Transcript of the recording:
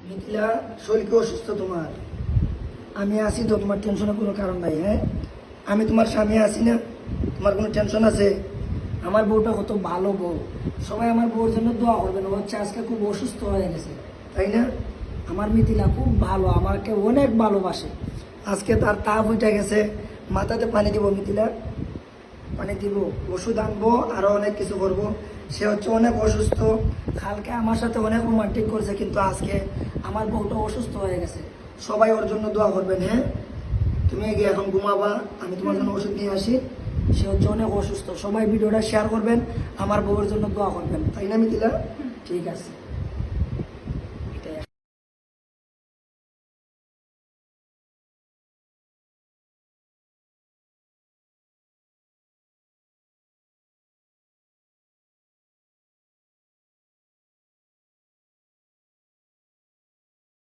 মিথিলা, শরীর কি অসুস্থ তোমার? আমি আছি তো, তোমার টেনশনের কোনো কারণ নাই। হ্যাঁ, আমি তোমার স্বামী আছি না, তোমার কোনো টেনশন আছে? আমার বউটা কত ভালো বউ, সবাই আমার বউর জন্য দোয়া করবেন। ও হচ্ছে আজকে খুব অসুস্থ হয়ে গেছে, তাই না? আমার মিথিলা খুব ভালো, আমাকে অনেক ভালোবাসে। আজকে তার তাপ উঠে গেছে, মাথাতে পানি দিব মিথিলা, পানি দিব, ওষুধ আনবো, আরো অনেক কিছু করবো। সে হচ্ছে অনেক অসুস্থ, কালকে আমার সাথে অনেক রোমান্টিক করছে, কিন্তু আজকে আমার বউটা অসুস্থ হয়ে গেছে। সবাই ওর জন্য দোয়া করবেন। হ্যাঁ, তুমি গিয়ে এখন ঘুমাবা, আমি তোমার জন্য ওষুধ নিয়ে আসি। সে হচ্ছে অনেক অসুস্থ, সবাই ভিডিওটা শেয়ার করবেন, আমার বউয়ের জন্য দোয়া করবেন, তাই না মিথিলা? ঠিক আছে।